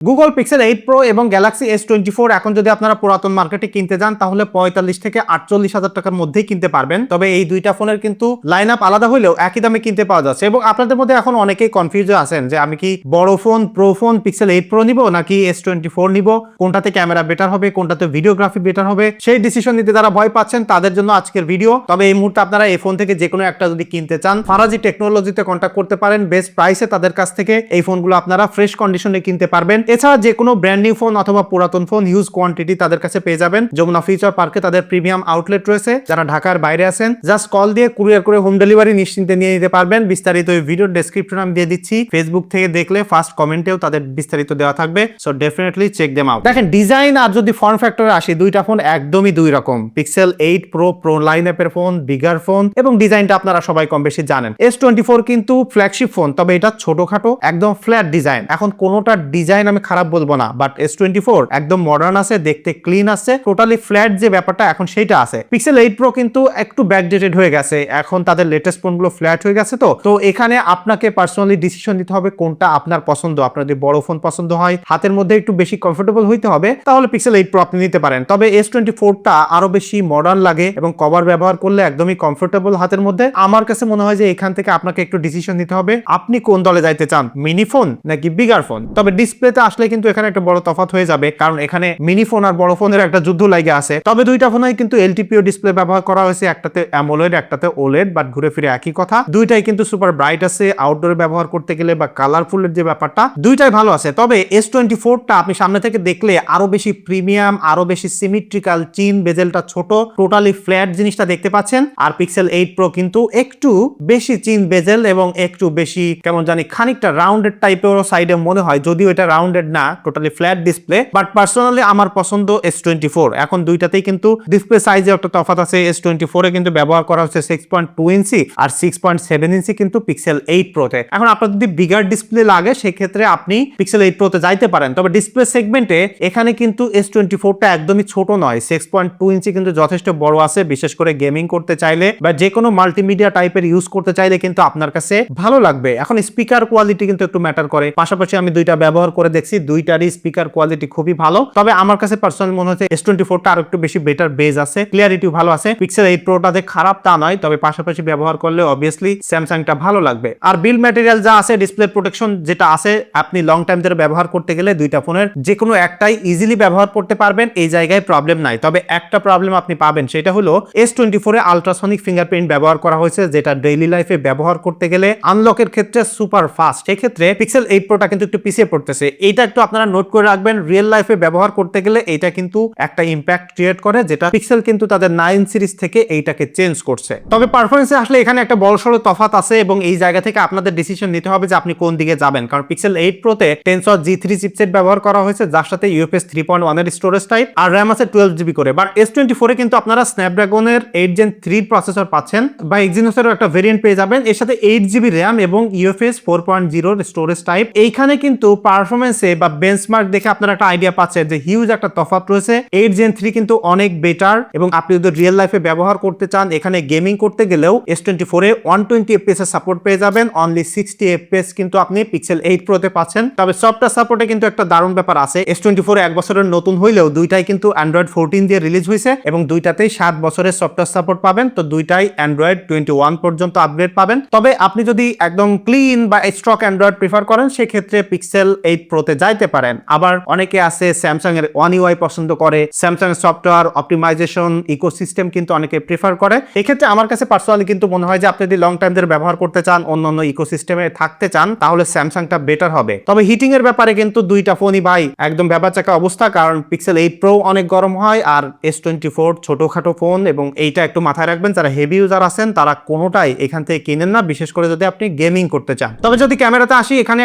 Google pixel 8 pro এবং Galaxy S24 এখন যদি আপনারা পুরাতন মার্কেটে কিনতে যান তাহলে 45 থেকে 48 হাজার টাকার মধ্যেই কিনতে পারবেন। তবে এই দুইটা ফোনের কিন্তু লাইন আপ আলাদা হলেও একই দামে কিনতে পাওয়া যাচ্ছে। এবং আপনাদের মধ্যে এখন অনেকেই কনফিউজে আছেন যে আমি কি বড় phone pro phone pixel 8 pro নিব নাকি S24 নিব, কোনটাতে ক্যামেরা বেটার হবে, কোনটাতে ভিডিওগ্রাফি বেটার হবে, সেই ডিসিশন নিতে যারা ভয় পাচ্ছেন তাদের জন্য আজকের ভিডিও। তবে এই মুহূর্তে আপনারা এই ফোন থেকে যে কোনো একটা যদি কিনতে চান ফারাজি টেকনোলজিতে কন্ট্যাক্ট করতে পারেন। বেস্ট প্রাইসে তাদের কাছ থেকে এই ফোনগুলো আপনারা ফ্রেশ কন্ডিশনে কিনতে পারবেন। এছাড়া যে কোনো ব্র্যান্ড নিউ ফোন অথবা পুরাতন ফোন হিউজ কোয়ান্টিটি তাদের কাছে পেয়ে যাবেন। যমুনা ফিউচার পার্কে তাদের প্রিমিয়াম আউটলেট রয়েছে। যারা ঢাকার বাইরে আছেন জাস্ট কল দিয়ে কুরিয়ার করে হোম ডেলিভারি নিশ্চিন্তে নিয়ে নিতে পারবেন। বিস্তারিত এই ভিডিওর ডেসক্রিপশনে আমি দিয়ে দিচ্ছি। ফেসবুক থেকে দেখলে ফার্স্ট কমেন্টেও তাদের বিস্তারিত দেওয়া থাকবে, so definitely check them out. দেখেন ডিজাইন আর যদি ফর্ম ফ্যাক্টরে আসি, দুইটা ফোন একদমই দুই রকম। পিক্সেল 8 প্রো প্রো লাইন আপের ফোন, বিগার ফোন এবং ডিজাইনটা আপনারা সবাই কম বেশি জানেন। S24 কিন্তু ফ্ল্যাগশিপ ফোন, তবে এটা ছোটখাটো একদম ফ্ল্যাট ডিজাইন। এখন কোনোটা ডিজাইন আমি খারাপ বলবো না, বাট S24 একদম মডার্ন আছে, দেখতে ক্লিন আছে, টোটালি ফ্ল্যাট যে ব্যাপারটা এখন সেইটা আছে। পিক্সেল 8 প্রো কিন্তু একটু ব্যাকডেটেড হয়ে গেছে, এখন তাদের লেটেস্ট ফোনগুলো ফ্ল্যাট হয়ে গেছে। তো এখানে আপনাকে পার্সোনালি ডিসিশন নিতে হবে কোনটা আপনার পছন্দ। আপনার যদি বড় ফোন পছন্দ হয়, হাতের মধ্যে একটু বেশি কমফোর্টেবল হইতে হবে, তাহলে পিক্সেল 8 প্রো আপনি নিতে পারেন। তবে S24টা আরো বেশি মডার্ন লাগে এবং কভার ব্যবহার করলে একদমই কমফোর্টেবল হাতের মধ্যে। আমার কাছে মনে হয় যে এখান থেকে আপনাকে একটু ডিসিশন নিতে হবে আপনি কোন দলে যাইতে চান, মিনি ফোন নাকি বিগার ফোন। তবে ডিসপ্লেতে আসলে কিন্তু এখানে একটা বড় তফাৎ হয়ে যাবে, কারণ এখানে মিনি ফোন আর বড় ফোনের একটা যুদ্ধ লাগে আছে। তবে দুইটা ফোনেই কিন্তু LTPO ডিসপ্লে ব্যবহার করা হয়েছে, একটাতে অ্যামোলেড একটাতে ওলেড, বাট ঘুরে ফিরে একই কথা। দুইটাই কিন্তু সুপার ব্রাইট আছে, আউটডোরে ব্যবহার করতে গেলে বা কালারফুলের যে ব্যাপারটা দুইটাই ভালো আছে। তবে S24টা আপনি সামনে থেকে দেখলে আরো বেশি প্রিমিয়াম, আরো বেশি সিমেট্রিক্যাল, চিন বেজেলটা ছোট, টোটালি ফ্ল্যাট জিনিসটা দেখতে পাচ্ছেন। আর পিক্সেল 8 প্রো কিন্তু একটু বেশি চিন বেজেল এবং একটু বেশি কেমন জানি খানিকটা রাউন্ডেড টাইপের সাইডে মনে হয়, যদিও এটা রাউন্ডেড না, totally flat display. But personally আমার পছন্দ S24। এখন দুইটাতেই কিন্তু ডিসপ্লে সাইজে একটা তফাৎ আছে। S24 এ কিন্তু ব্যবহার করা হচ্ছে 6.2 ইঞ্চি আর 6.7 ইঞ্চি কিন্তু পিক্সেল 8 প্রোতে। এখন আপনার যদি বিগার ডিসপ্লে লাগে সেক্ষেত্রে আপনি পিক্সেল 8 প্রোতে যাইতে পারেন। তবে ডিসপ্লে সেগমেন্টে এখানে কিন্তু S24টা একদমই ছোট নয়, 6.2 ইঞ্চি কিন্তু যথেষ্ট বড় আছে, বিশেষ করে গেমিং করতে চাইলে বা যে কোনো মাল্টিমিডিয়া টাইপের ইউজ করতে চাইলে কিন্তু আপনার কাছে ভালো লাগবে। এখন স্পিকার কোয়ালিটি কিন্তু একটু ম্যাটার করে। পাশাপাশি আমি দুইটা ব্যবহার করে দেখছি, দুইটারই স্পিকার কোয়ালিটি খুবই ভালো। তবে আমার কাছে পার্সোনালি মনে হচ্ছে S24টা আরো একটু বেশি বেটার বেজ আছে, ক্লিয়ারিটিও ভালো আছে। পিক্সেল 8 প্রোটাতে খারাপ তা নয়, তবে পাশাপাশি ব্যবহার করলে অবভিয়াসলি স্যামসাংটা ভালো লাগবে। আর বিল ম্যাটেরিয়াল যা আছে, ডিসপ্লে প্রোটেকশন যেটা আছে, আপনি লং টাইম ধরে ব্যবহার করতে গেলে দুইটা ফোনের যে কোনো একটাই ইজিলি ব্যবহার করতে পারবেন, এই জায়গায় প্রবলেম নাই। তবে একটা প্রবলেম আপনি পাবেন, সেটা হলো S24 এ আলট্রাসনিক ফিঙ্গারপ্রিন্ট ব্যবহার করা হয়েছে, যেটা ডেইলি লাইফে ব্যবহার করতে গেলে আনলকের ক্ষেত্রে সুপার ফাস্ট। সেক্ষেত্রে পিক্সেল 8 প্রোটা কিন্তু একটু পিছিয়ে পড়তেছে। এইটা একটু আপনারা নোট করে রাখবেন, রিয়েল লাইফে ব্যবহার করতে গেলে এইটা কিন্তু একটা ইম্প্যাক্ট ক্রিয়েট করে, যেটা পিক্সেল কিন্তু তাদের 9 সিরিজ থেকে এইটাকে চেঞ্জ করছে। তবে পারফরমেন্সে আসলে এখানে একটা বড়সড় তফাৎ আছে এবং এই জায়গা থেকে আপনাদের ডিসিশন নিতে হবে যে আপনি কোন দিকে যাবেন। কারণ পিক্সেল 8 প্রোতে টেনসর G3 চিপসেট ব্যবহার করা হয়েছে, যার সাথে UFS 3.1 এর স্টোরেজ টাইপ আর RAM আছে 12 GB করে। বাট S24 এ কিন্তু আপনারা স্ন্যাপড্রাগনের 8 Gen 3 প্রসেসর পাচ্ছেন বা এক্সিনোসেরও একটা ভেরিয়েন্ট পেয়ে যাবেন, এর সাথে 8 GB RAM এবং UFS 4.0 এর স্টোরেজ টাইপ। এইখানে কিন্তু পারফরমেন্সে বা বেঞ্চমার্ক দেখে আপনারা একটা আইডিয়া পাচ্ছেন যে হিউজ একটা তফাৎ রয়েছে। 8 Gen 3 কিন্তু অনেক বেটার এবং আপনি যদি রিয়েল লাইফে ব্যবহার করতে চান, এখানে গেমিং করতে গেলেও S24 এ 120 FPS এর সাপোর্ট পেয়ে যাবেন। অনলি 60 FPS কিন্তু আপনি পিক্সেল 8 প্রোতে পাচ্ছেন। তবে সফটওয়্যার সাপোর্টে কিন্তু একটা দারুণ ব্যাপার আছে। S24 এক বছরের নতুন হইলেও দুইটাই কিন্তু Android 14 দিয়ে রিলিজ হয়েছে এবং দুইটাতেই 7 বছরের সফটওয়্যার সাপোর্ট পাবেন। তো দুইটাই Android 21 পর্যন্ত আপগ্রেড পাবেন। তবে আপনি যদি একদম ক্লিন বা স্টক Android প্রিফার করেন, সেক্ষেত্রে পিক্সেল 8 প্রোতে যাইতে পারেন। আবার অনেকে আছে স্যামসাং এর One UI পছন্দ করে, স্যামসাং এর সফটওয়্যার অপটিমাইজেশন ইকোসিস্টেম কিন্তু অনেকে প্রিফার করে। এক্ষেত্রে আমার কাছে পার্সোনালি কিন্তু মনে হয় যে আপনি যদি লং টাইম ধরে ব্যবহার করতে চান, অন্যান্য ইকোসিস্টেমে থাকতে চান, তাহলে স্যামসাংটা বেটার হবে। তবে হিটিং এর ব্যাপারে কিন্তু দুইটা ফোনই ভাই একদম ব্যাপারচাকা অবস্থা, কারণ পিক্সেল 8 প্রো অনেক গরম হয় আর S24 ছোটখাটো ফোন, এবং এইটা একটু মাথায় রাখবেন। যারা হেভি ইউজার আছেন তারা কোনোটাই এখান থেকে কিনেন না, বিশেষ করে যদি আপনি গেমিং করতে চান। তবে যদি ক্যামেরাতে আসি, এখানে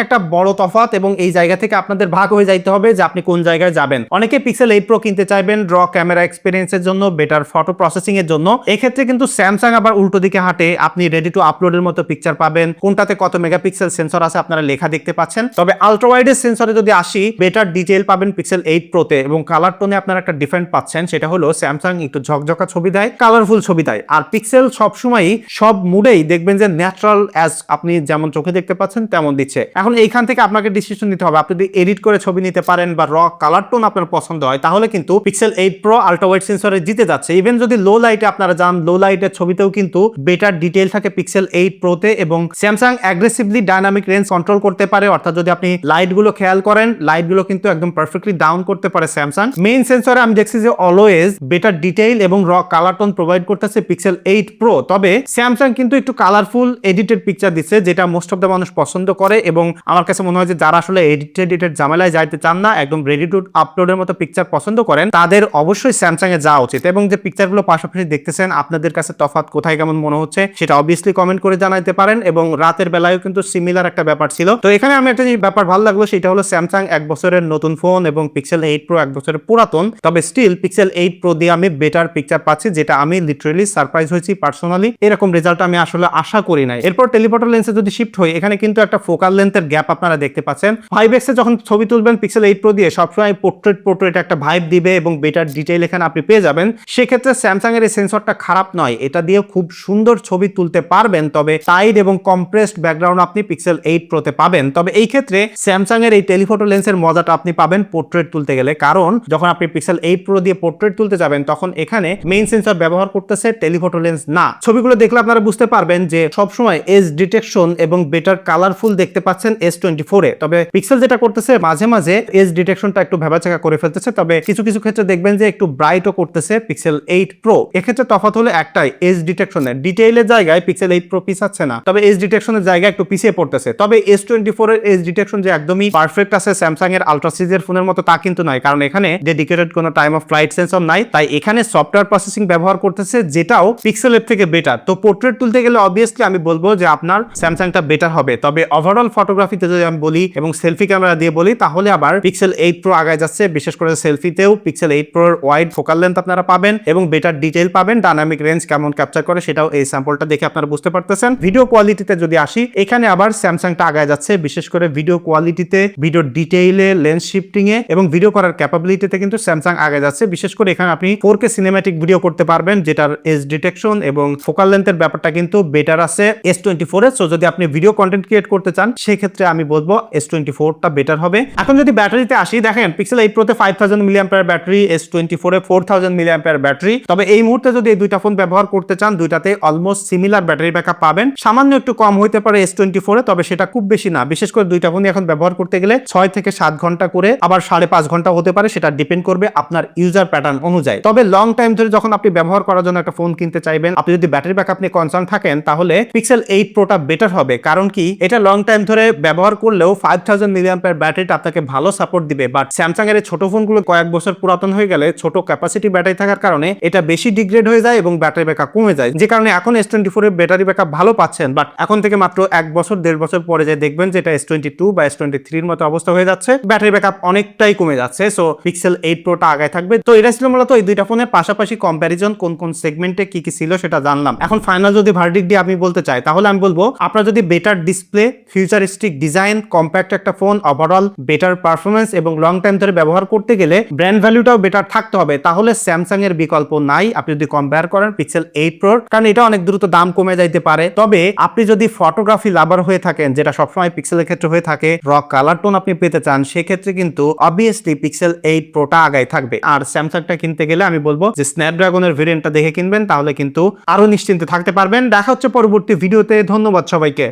একটা বড় তফাৎ এবং এই জায়গা থেকে আপনাদের ভাগ হয়ে যাইতে হবে যে আপনি কোন জায়গায় যাবেন। অনেকে পিক্সেল 8 প্রো কিনতে চাইবেন র ক্যামেরা এক্সপিরিয়েন্সের জন্য, বেটার ফটো প্রসেসিং এর জন্য। এক্ষেত্রে কিন্তু স্যামসাং আবার উল্টো দিকে হাঁটে, আপনি রেডি টু আপলোডের মতো পিকচার পাবেন, কোনটাতে কত মেগাপিক্সেল সেন্সর আছে আপনারা লেখা দেখতে পাচ্ছেন। তবে আলট্রা ওয়াইডের সেন্সরে যদি আসি, বেটার ডিটেইল পাবেন পিক্সেল 8 প্রোতে এবং কালার টোনে আপনারা একটা ডিফারেন্ট পাচ্ছেন। সেটা হলো স্যামসাং একটু ঝকঝকা ছবি দেয়, কালারফুল ছবি দেয়, আর পিক্সেল সবসময়ই সব মুডেই দেখবেন যে ন্যাচারাল অ্যাজ আপনি যেমন চোখে দেখতে পাচ্ছেন তেমন দিচ্ছে। এখন এইখান থেকে আপনাকে ডিসিশন নিতে হবে, আপনি যদি যদি এডিট করে ছবি নিতে পারেন বা র কালার টোন আপনার পছন্দ হয় তাহলে কিন্তু পিক্সেল 8 প্রো আলট্রা ওয়াইড সেন্সরে জিতে যাচ্ছে। ইভেন যদি লো লাইটে আপনারা যান, লো লাইটের ছবিতেও কিন্তু বেটার ডিটেইল থাকে পিক্সেল 8 প্রোতে, এবং Samsung aggressively dynamic range control করতে পারে। অর্থাৎ যদি আপনি লাইট গুলো খেয়াল করেন, লাইট গুলো কিন্তু একদম পারফেক্টলি ডাউন করতে পারে স্যামসাং। মেইন সেন্সরে আমি দেখছি যে অলওয়েজ বেটার ডিটেইল এবং র কালার টোন প্রোভাইড করতেছে পিক্সেল 8 প্রো। তবে স্যামসাং কিন্তু একটু কালারফুল এডিটেড পিকচার দিচ্ছে, যেটা মোস্ট অফ দ্য মানুষ পছন্দ করে, এবং আমার কাছে মনে হয় যে যারা আসলে এডিটেড ঝামেলায় যাইতে চান না, একদম রেডি টু আপলোডের মতো পিকচার পছন্দ করেন, তাদের অবশ্যই স্যামসাং এ যাওয়া উচিত। এবং যে পিকচারগুলো পাশাপাশি দেখতেছেন, আপনাদের কাছে তফাৎ কোথায় কেমন মনে হচ্ছে সেটা অবভিয়াসলি কমেন্ট করে জানাতে পারেন। এবং রাতের বেলায়ও কিন্তু সিমিলার একটা ব্যাপার ছিল। তো এখানে আমি একটা যে ব্যাপার ভালো লাগলো সেটা হলো স্যামসাং 1 বছরের নতুন ফোন এবং পিক্সেল 8 প্রো 1 বছরের পুরাতন, তবে স্টিল পিক্সেল 8 প্রো দিয়ে আমি বেটার পিকচার পাচ্ছি, যেটা আমি লিটারেলি সারপ্রাইজ হয়েছি পার্সোনালি। এরকম রেজাল্ট আমি আসলে আশা করি নাই। এরপর টেলিফটো লেন্সে যদি শিফট হই, এখানে কিন্তু একটা ফোকাল লেন্থের গ্যাপ আপনারা দেখতে পাচ্ছেন। 5x এ যখন ছবি তুলবেন পিক্সেল 8 প্রো দিয়ে, সবসময় পোর্ট্রেট একটা ভাইব দিবে এবং বেটার ডিটেইল এখানে আপনি পেয়ে যাবেন। সেক্ষেত্রে স্যামসাং এর এই সেন্সরটা খারাপ নয়, এটা দিয়ে খুব সুন্দর ছবি তুলতে পারবেন। তবে টাইড এবং কম্প্রেসড ব্যাকগ্রাউন্ড আপনি পিক্সেল 8 প্রোতে পাবেন। তবে এই ক্ষেত্রে স্যামসাং এর এই টেলিফটো লেন্সের মজাটা আপনি পাবেন পোর্ট্রেট তুলতে গেলে, কারণ যখন আপনি পিক্সেল 8 প্রো দিয়ে পোর্ট্রেট তুলতে যাবেন তখন এখানে মেইন সেন্সর ব্যবহার করতেছে টেলিফটো লেন্স না। ছবিগুলো দেখলে আপনারা বুঝতে পারবেন যে সবসময় এজ ডিটেকশন এবং বেটার কালারফুল দেখতে পাচ্ছেন S24 এ। তবে পিক্সেল যেটা করতেছে মাঝে মাঝে এজ ডিটেকশনটা একটু ভেবাচাকা করে ফেলতেছে, তবে কিছু কিছু ক্ষেত্রে দেখবেন যে একটু ব্রাইটও করতেছে পিক্সেল 8 প্রো। এক্ষেত্রে তফাৎ হলো একটাই, এজ ডিটেকশনের ডিটেইলের জায়গায় পিক্সেল 8 প্রো পিছাচ্ছে না, তবে এজ ডিটেকশনের জায়গায় একটু পিছিয়ে পড়তেছে। তবে S24 এর এজ ডিটেকশন যে একদমই পারফেক্ট আছে স্যামসাং এর আলট্রা সিরিজের ফোনের মতো তা কিন্তু নয়, কারণ এখানে ডেডিকেটেড কোনো টাইম অফ ফ্লাইট সেন্সর নাই। তাই এখানে সফটওয়্যার প্রসেসিং ব্যবহার করতেছে, যেটাও পিক্সেলের থেকে বেটার। তো পোর্ট্রেট তুলতে গেলে অবভিয়াসলি আমি বলবো যে আপনার স্যামসাংটা বেটার হবে। তবে ওভারঅল ফটোগ্রাফিতে যদি আমি বলি এবং সেলফি ক্যামেরা দিয়ে বলি, তাহলে আবার পিক্সেল 8 প্রো আগায় যাচ্ছে। বিশেষ করে সেলফিতেও পিক্সেল 8 প্রোর ওয়াইড ফোকাল লেন্থ আপনারা পাবেন এবং বেটার ডিটেইল পাবেন। ডাইনামিক রেঞ্জ কেমন ক্যাপচার করে সেটাও এই স্যাম্পলটা দেখে আপনারা বুঝতে পারতেছেন। ভিডিও কোয়ালিটিতে যদি আসি, এখানে আবার স্যামসাংটা আগায় যাচ্ছে, বিশেষ করে ভিডিও কোয়ালিটিতে, ভিডিও ডিটেইলে, লেন্স শিফটিং এ এবং ভিডিও করার ক্যাপাবিলিটিতে কিন্তু স্যামসাং আগে যাচ্ছে। বিশেষ করে এখানে আপনি 4K সিনেম্যাটিক ভিডিও করতে পারবেন, যেটার এজ ডিটেকশন এবং ফোকাল লেন্থের ব্যাপারটা কিন্তু বেটার আছে S24 এ। সো যদি আপনি ভিডিও কন্টেন্ট ক্রিয়েট করতে চান সেক্ষেত্রে আমি বলবো S24 টা বেটার হবে। এখন যদি ব্যাটারিতে আসি, দেখেন পিক্সেল 8 প্রোতে 5000 mAh ব্যাটারি, S24 এ 4000 mAh ব্যাটারি। তবে এই মুহূর্তে যদি এই দুইটা ফোন ব্যবহার করতে চান, দুইটাতে অলমোস্ট সিমিলার ব্যাটারি ব্যাকআপ পাবেন। সামান্য একটু কম হইতে পারে S24 এ, তবে সেটা খুব বেশি না। বিশেষ করে দুইটা ফোনই এখন ব্যবহার করতে গেলে 6 থেকে 7 ঘন্টা করে, আবার 5.5 ঘন্টা হতে পারে, সেটা ডিপেন্ড করবে আপনার ইউজার প্যাটার্ন অনুযায়ী। তবে লং টাইম ধরে যখন আপনি ব্যবহার করার জন্য একটা ফোন কিনতে চাইবেন, আপনি যদি ব্যাটারি ব্যাকআপ নিয়ে কনসার্ন থাকেন, তাহলে পিক্সেল 8 প্রোটা বেটার হবে। কারণ কি, এটা লং টাইম ধরে ব্যবহার করলেও 5000 mAh ব্যাটারিটা আপনাকে ভালো সাপোর্ট দিবে। বাট স্যামসাং এর ছোট ফোনগুলো কয়েক বছর পুরাতন হয়ে গেলে ছোট ক্যাপাসিটি ব্যাটারি থাকার কারণে এটা বেশি ডিগ্রেড হয়ে যায় এবং ব্যাটারি ব্যাকআপ কমে যায়, যে কারণে এখন S24 এর ব্যাটারি ব্যাকআপ ভালো পাচ্ছেন। বাট এখন থেকে মাত্র 1 বছর 1.5 বছর পরে যে দেখবেন যে এটা S22 বা S23 এর মতো অবস্থা হয়ে যাচ্ছে, ব্যাটারি ব্যাকআপ অনেকটাই কমে যাচ্ছে। সো পিক্সেল 8 প্রোটা আগায় থাকবে। তো এটা ছিল মূলত এই দুইটা ফোনের পাশাপাশি কম্প্যারিজন, কোন কোন সেগমেন্টে কি কি ছিল সেটা জানলাম। এখন ফাইনাল যদি ভার্ডিক্ট দিয়ে আমি বলতে চাই, তাহলে আমি বলবো আপনারা যদি better display, futuristic design, compact একটা ফোন, ওভারঅল বেটার পারফরমেন্স এবং লং টাইম ধরে ব্যবহার করতে গেলে ব্র্যান্ড ভ্যালুটাও বেটার থাকতে হবে, তাহলে স্যামসাং এর বিকল্প নাই আপনি যদি কম্পেয়ার করেন পিক্সেল 8 প্রোর, কারণ এটা অনেক দ্রুত দাম কমে যাইতে পারে। তবে আপনি যদি ফটোগ্রাফি লাভার হয়ে থাকেন, যেটা সবসময় পিক্সেলের ক্ষেত্রে হয়ে থাকে, র কালার টোন আপনি পেতে চান, সেক্ষেত্রে কিন্তু অবভিয়াসলি পিক্সেল 8 প্রোটা আগায় থাকবে। আর স্যামসাংটা কিনতে গেলে আমি বলবো যে স্ন্যাপড্রাগনের ভেরিয়েন্টটা দেখে কিনবেন, তাহলে কিন্তু আরো নিশ্চিন্তে থাকতে পারবেন। দেখা হচ্ছে পরবর্তী ভিডিওতে। ধন্যবাদ সবাইকে।